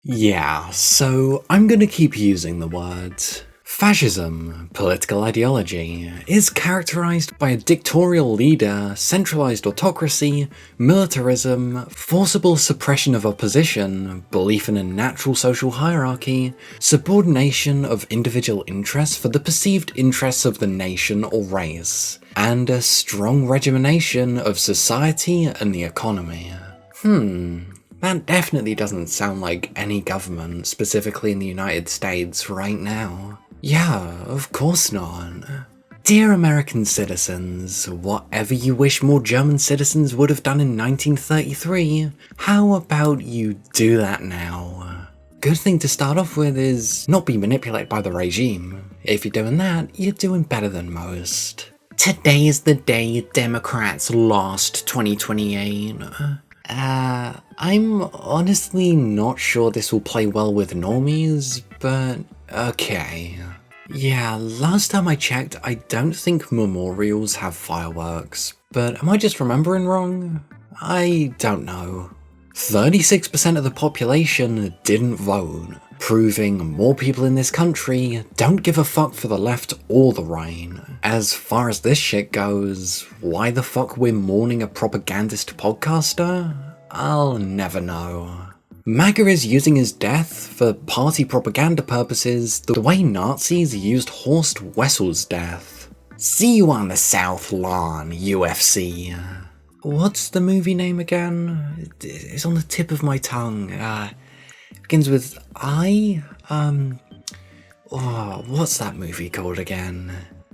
Yeah, so I'm gonna keep using the word. Fascism, political ideology, is characterized by a dictatorial leader, centralized autocracy, militarism, forcible suppression of opposition, belief in a natural social hierarchy, subordination of individual interests for the perceived interests of the nation or race, and a strong regimentation of society and the economy. That definitely doesn't sound like any government, specifically in the United States, right now. Yeah, of course not. Dear American citizens, whatever you wish more German citizens would have done in 1933, how about you do that now? Good thing to start off with is not be manipulated by the regime. If you're doing that, you're doing better than most. Today is the day Democrats lost 2028. I'm honestly not sure this will play well with normies, but okay. Yeah, last time I checked, I don't think memorials have fireworks, but am I just remembering wrong? I don't know. 36% of the population didn't vote, proving more people in this country don't give a fuck for the left or the right. As far as this shit goes, why the fuck we're mourning a propagandist podcaster? I'll never know. MAGA is using his death for party propaganda purposes the way Nazis used Horst Wessel's death. See you on the South Lawn, UFC. What's the movie name again? It's on the tip of my tongue. Begins with I? What's that movie called again?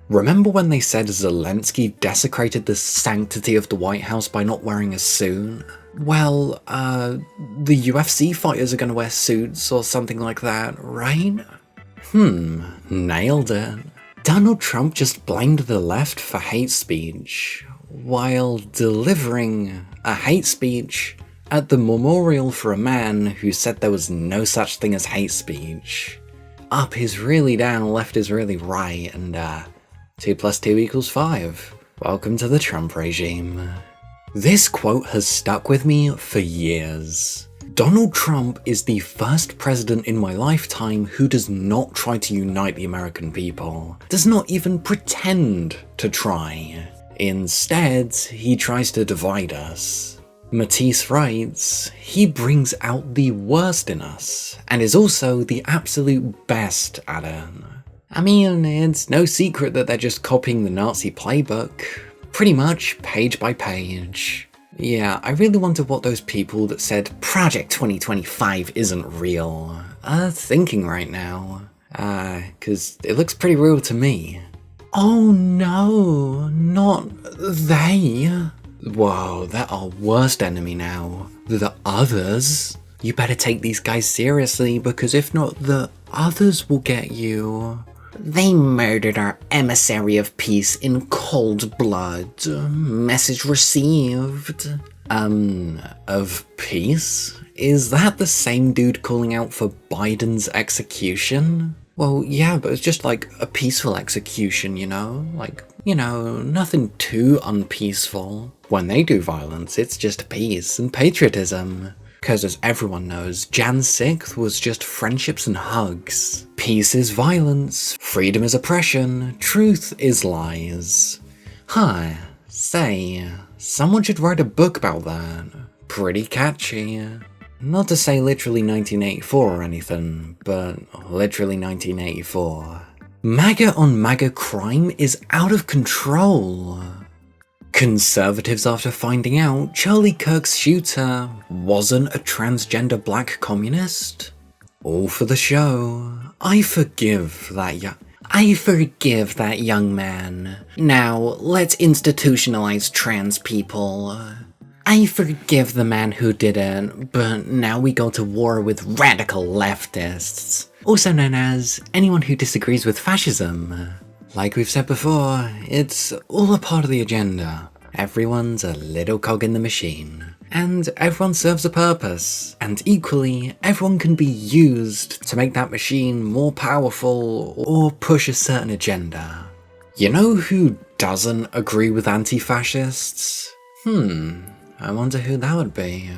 Remember when they said Zelensky desecrated the sanctity of the White House by not wearing a suit? Well, the UFC fighters are gonna wear suits or something like that, right? Nailed it. Donald Trump just blamed the left for hate speech, while delivering a hate speech at the memorial for a man who said there was no such thing as hate speech. Up is really down, left is really right, and 2 + 2 = 5. Welcome to the Trump regime. This quote has stuck with me for years. Donald Trump is the first president in my lifetime who does not try to unite the American people, does not even pretend to try. Instead, he tries to divide us. Matisse writes, he brings out the worst in us, and is also the absolute best at it. I mean, it's no secret that they're just copying the Nazi playbook. Pretty much, page by page. Yeah, I really wonder what those people that said Project 2025 isn't real are thinking right now. 'Cause it looks pretty real to me. Oh no, not they. Whoa, they're our worst enemy now. The others. You better take these guys seriously, because if not, the others will get you. They murdered our emissary of peace in cold blood. Message received. Of peace? Is that the same dude calling out for Biden's execution? Well, yeah, but it's just like a peaceful execution, you know? Like, nothing too unpeaceful. When they do violence, it's just peace and patriotism. Because as everyone knows, Jan 6th was just friendships and hugs. Peace is violence, freedom is oppression, truth is lies. Say, someone should write a book about that. Pretty catchy. Not to say literally 1984 or anything, but literally 1984. MAGA on MAGA crime is out of control. Conservatives after finding out Charlie Kirk's shooter wasn't a transgender black communist? All for the show. I forgive that young man. Now, let's institutionalize trans people. I forgive the man who didn't, but now we go to war with radical leftists, also known as anyone who disagrees with fascism. Like we've said before, it's all a part of the agenda. Everyone's a little cog in the machine. And everyone serves a purpose. And equally, everyone can be used to make that machine more powerful or push a certain agenda. You know who doesn't agree with anti-fascists? I wonder who that would be.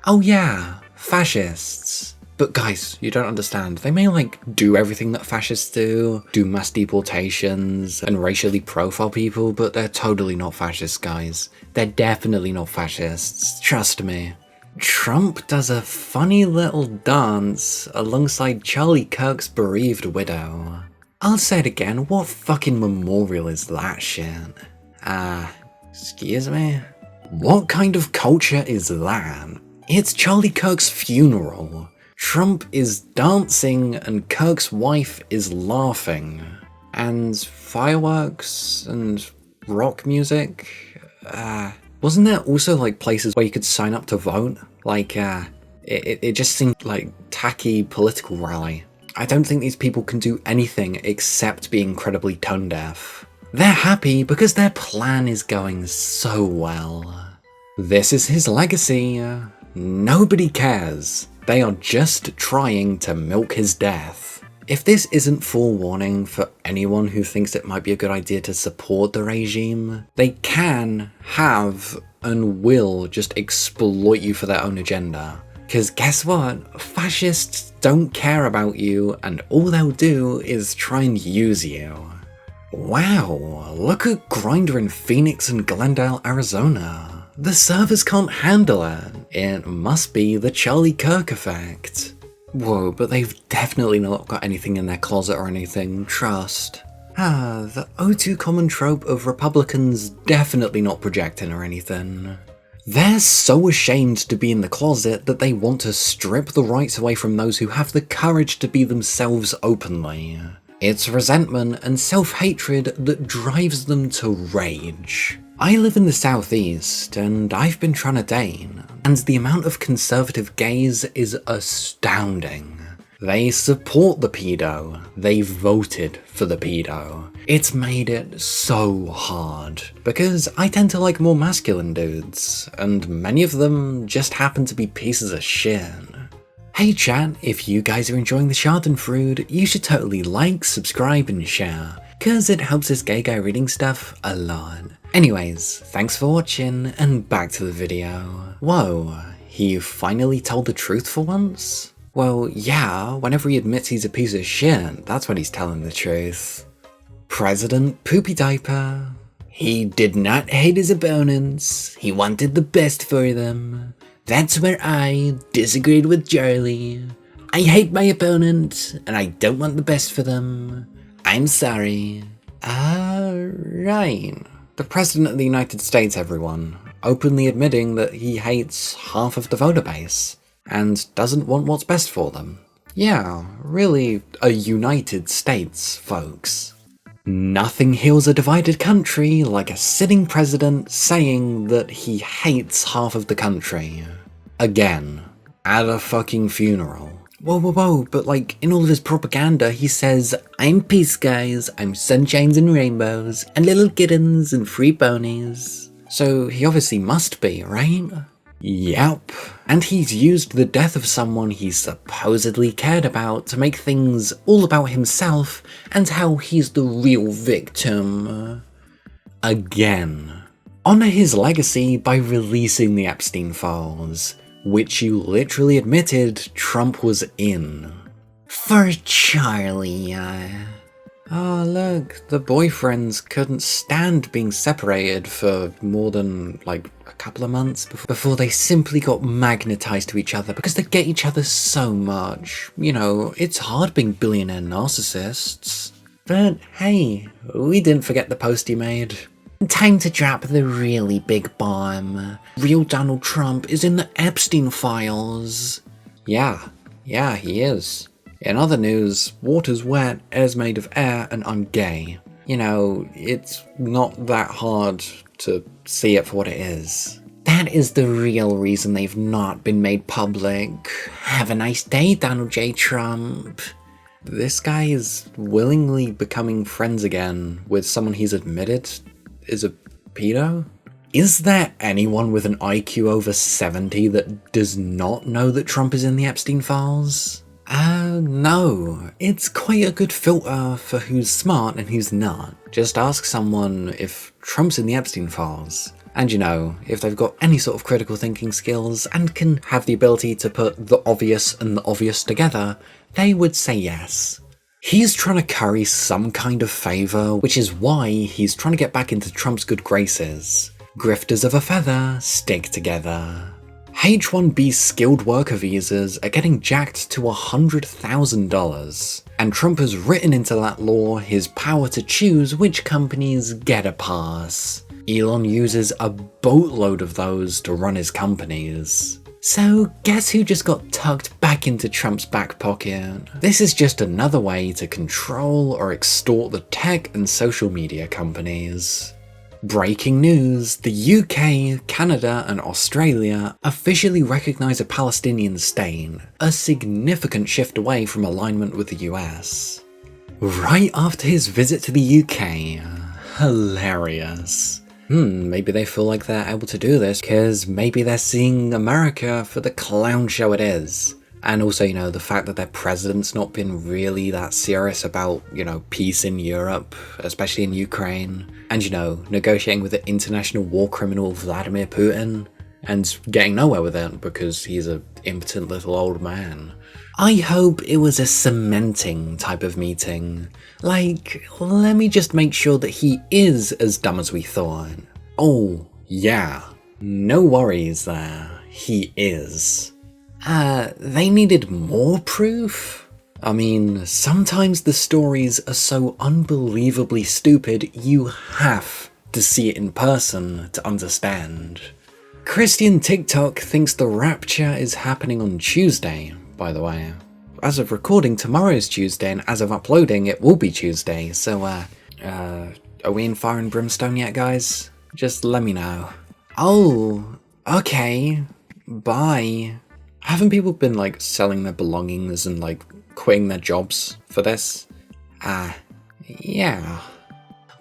Oh yeah, fascists. But guys, you don't understand. They may like do everything that fascists do mass deportations and racially profile people, but they're totally not fascists, guys. They're definitely not fascists, trust me. Trump does a funny little dance alongside Charlie Kirk's bereaved widow. I'll say it again, what fucking memorial is that shit? Excuse me? What kind of culture is that? It's Charlie Kirk's funeral. Trump is dancing and Kirk's wife is laughing. And fireworks and rock music? Wasn't there also like places where you could sign up to vote? Like, it just seemed like tacky political rally. I don't think these people can do anything except be incredibly tone deaf. They're happy because their plan is going so well. This is his legacy. Nobody cares. They are just trying to milk his death. If this isn't forewarning for anyone who thinks it might be a good idea to support the regime, they can, have, and will just exploit you for their own agenda. Because guess what? Fascists don't care about you, and all they'll do is try and use you. Wow, look at Grindr in Phoenix and Glendale, Arizona. The servers can't handle it. It must be the Charlie Kirk effect. Whoa, but they've definitely not got anything in their closet or anything, trust. The O2 common trope of Republicans definitely not projecting or anything. They're so ashamed to be in the closet that they want to strip the rights away from those who have the courage to be themselves openly. It's resentment and self-hatred that drives them to rage. I live in the southeast, and I've been trying to date, and the amount of conservative gays is astounding. They support the pedo. They voted for the pedo. It's made it so hard, because I tend to like more masculine dudes, and many of them just happen to be pieces of shit. Hey chat, if you guys are enjoying the Schadenfreude, you should totally like, subscribe, and share, cause it helps this gay guy reading stuff a lot. Anyways, thanks for watching, and back to the video. Whoa, he finally told the truth for once? Well, yeah, whenever he admits he's a piece of shit, that's when he's telling the truth. President Poopy Diaper. He did not hate his opponents, he wanted the best for them. That's where I disagreed with Charlie. I hate my opponent, and I don't want the best for them. I'm sorry. Right. The President of the United States, everyone, openly admitting that he hates half of the voter base, and doesn't want what's best for them. Yeah, really a United States, folks. Nothing heals a divided country like a sitting president saying that he hates half of the country. Again, at a fucking funeral. Whoa, but like, in all of his propaganda, he says, I'm peace guys, I'm sunshines and rainbows, and little kittens and free ponies. So he obviously must be, right? Yep. And he's used the death of someone he supposedly cared about to make things all about himself and how he's the real victim. Again. Honor his legacy by releasing the Epstein files, which you literally admitted Trump was in. For Charlie, Oh look, the boyfriends couldn't stand being separated for more than like a couple of months before they simply got magnetized to each other because they get each other so much. You know, it's hard being billionaire narcissists. But hey, we didn't forget the post he made. Time to drop the really big bomb. Real Donald Trump is in the Epstein files. Yeah, he is. In other news, water's wet, air's made of air, and I'm gay. You know, it's not that hard to see it for what it is. That is the real reason they've not been made public. Have a nice day, Donald J. Trump. This guy is willingly becoming friends again with someone he's admitted is a pedo? Is there anyone with an IQ over 70 that does not know that Trump is in the Epstein files? No. It's quite a good filter for who's smart and who's not. Just ask someone if Trump's in the Epstein files. And you know, if they've got any sort of critical thinking skills and can have the ability to put the obvious and the obvious together, they would say yes. He's trying to curry some kind of favour, which is why he's trying to get back into Trump's good graces. Grifters of a feather stick together. H-1B skilled worker visas are getting jacked to $100,000, and Trump has written into that law his power to choose which companies get a pass. Elon uses a boatload of those to run his companies. So guess who just got tucked back into Trump's back pocket? This is just another way to control or extort the tech and social media companies. Breaking news, the UK, Canada and Australia officially recognise a Palestinian state, a significant shift away from alignment with the US. Right after his visit to the UK. Hilarious. Maybe they feel like they're able to do this because maybe they're seeing America for the clown show it is. And also, you know, the fact that their president's not been really that serious about, you know, peace in Europe, especially in Ukraine, and, you know, negotiating with the international war criminal Vladimir Putin, and getting nowhere with it because he's an impotent little old man. I hope it was a cementing type of meeting. Like, let me just make sure that he is as dumb as we thought. Oh, yeah. No worries there. He is. They needed more proof? I mean, sometimes the stories are so unbelievably stupid you have to see it in person to understand. Christian TikTok thinks the rapture is happening on Tuesday, by the way. As of recording, tomorrow's Tuesday, and as of uploading, it will be Tuesday, so, are we in fire and brimstone yet, guys? Just let me know. Oh, okay. Bye. Haven't people been, like, selling their belongings and, like, quitting their jobs for this? Yeah.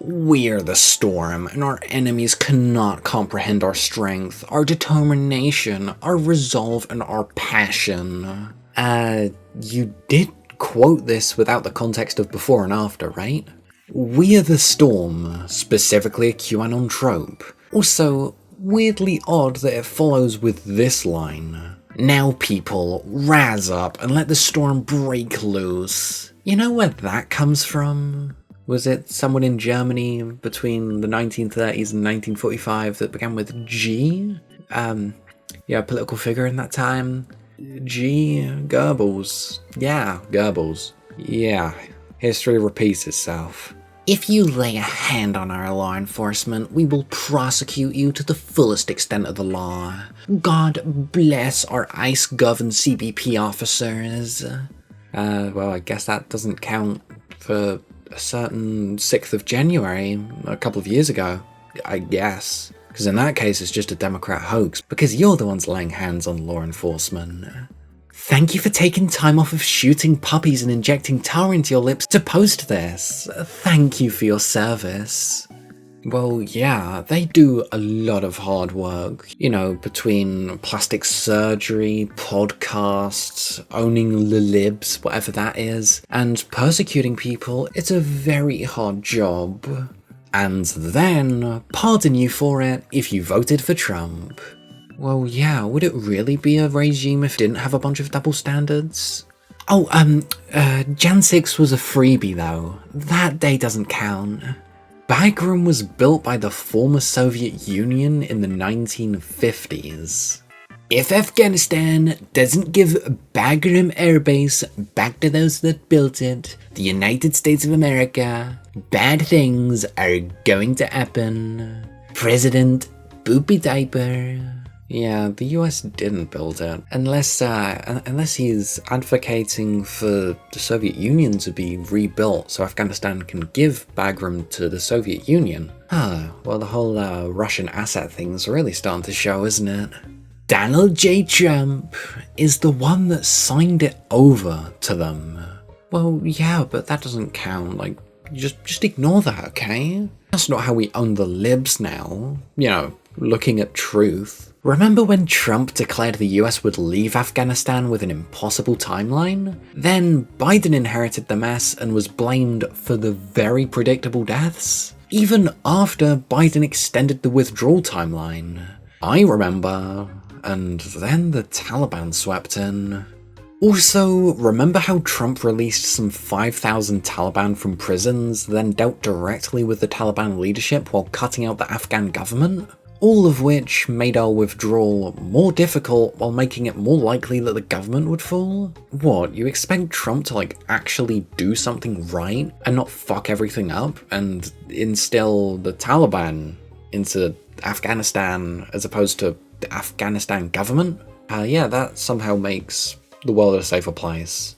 We're the storm, and our enemies cannot comprehend our strength, our determination, our resolve, and our passion. You did quote this without the context of before and after, right? We are the storm, specifically a QAnon trope. Also, weirdly odd that it follows with this line. Now people, razz up and let the storm break loose. You know where that comes from? Was it someone in Germany between the 1930s and 1945 that began with G? Yeah, a political figure in that time. G. Goebbels. Yeah, Goebbels. Yeah, history repeats itself. If you lay a hand on our law enforcement, we will prosecute you to the fullest extent of the law. God bless our ICE-governed CBP officers. Well, I guess that doesn't count for a certain 6th of January, a couple of years ago, I guess. Because in that case, it's just a Democrat hoax, because you're the ones laying hands on law enforcement. Thank you for taking time off of shooting puppies and injecting tar into your lips to post this. Thank you for your service. Well, yeah, they do a lot of hard work. You know, between plastic surgery, podcasts, owning the libs, whatever that is, and persecuting people, it's a very hard job. And then pardon you for it if you voted for Trump. Well, yeah, would it really be a regime if it didn't have a bunch of double standards? Oh, Jan 6 was a freebie though. That day doesn't count. Bagram was built by the former Soviet Union in the 1950s. If Afghanistan doesn't give Bagram Air Base back to those that built it, the United States of America, bad things are going to happen. President Boopy Diaper. Yeah, the US didn't build it. Unless he's advocating for the Soviet Union to be rebuilt so Afghanistan can give Bagram to the Soviet Union. Well, the whole Russian asset thing's really starting to show, isn't it? Donald J. Trump is the one that signed it over to them. Well, yeah, but that doesn't count. Like, just ignore that, okay? That's not how we own the libs now. You know, looking at truth. Remember when Trump declared the US would leave Afghanistan with an impossible timeline? Then Biden inherited the mess and was blamed for the very predictable deaths. even after Biden extended the withdrawal timeline. I remember, and then the Taliban swept in. Also, remember how Trump released some 5,000 Taliban from prisons, then dealt directly with the Taliban leadership while cutting out the Afghan government? All of which made our withdrawal more difficult while making it more likely that the government would fall? What, you expect Trump to actually do something right and not fuck everything up and instill the Taliban into Afghanistan as opposed to the Afghanistan government? Yeah, that somehow makes the world a safer place.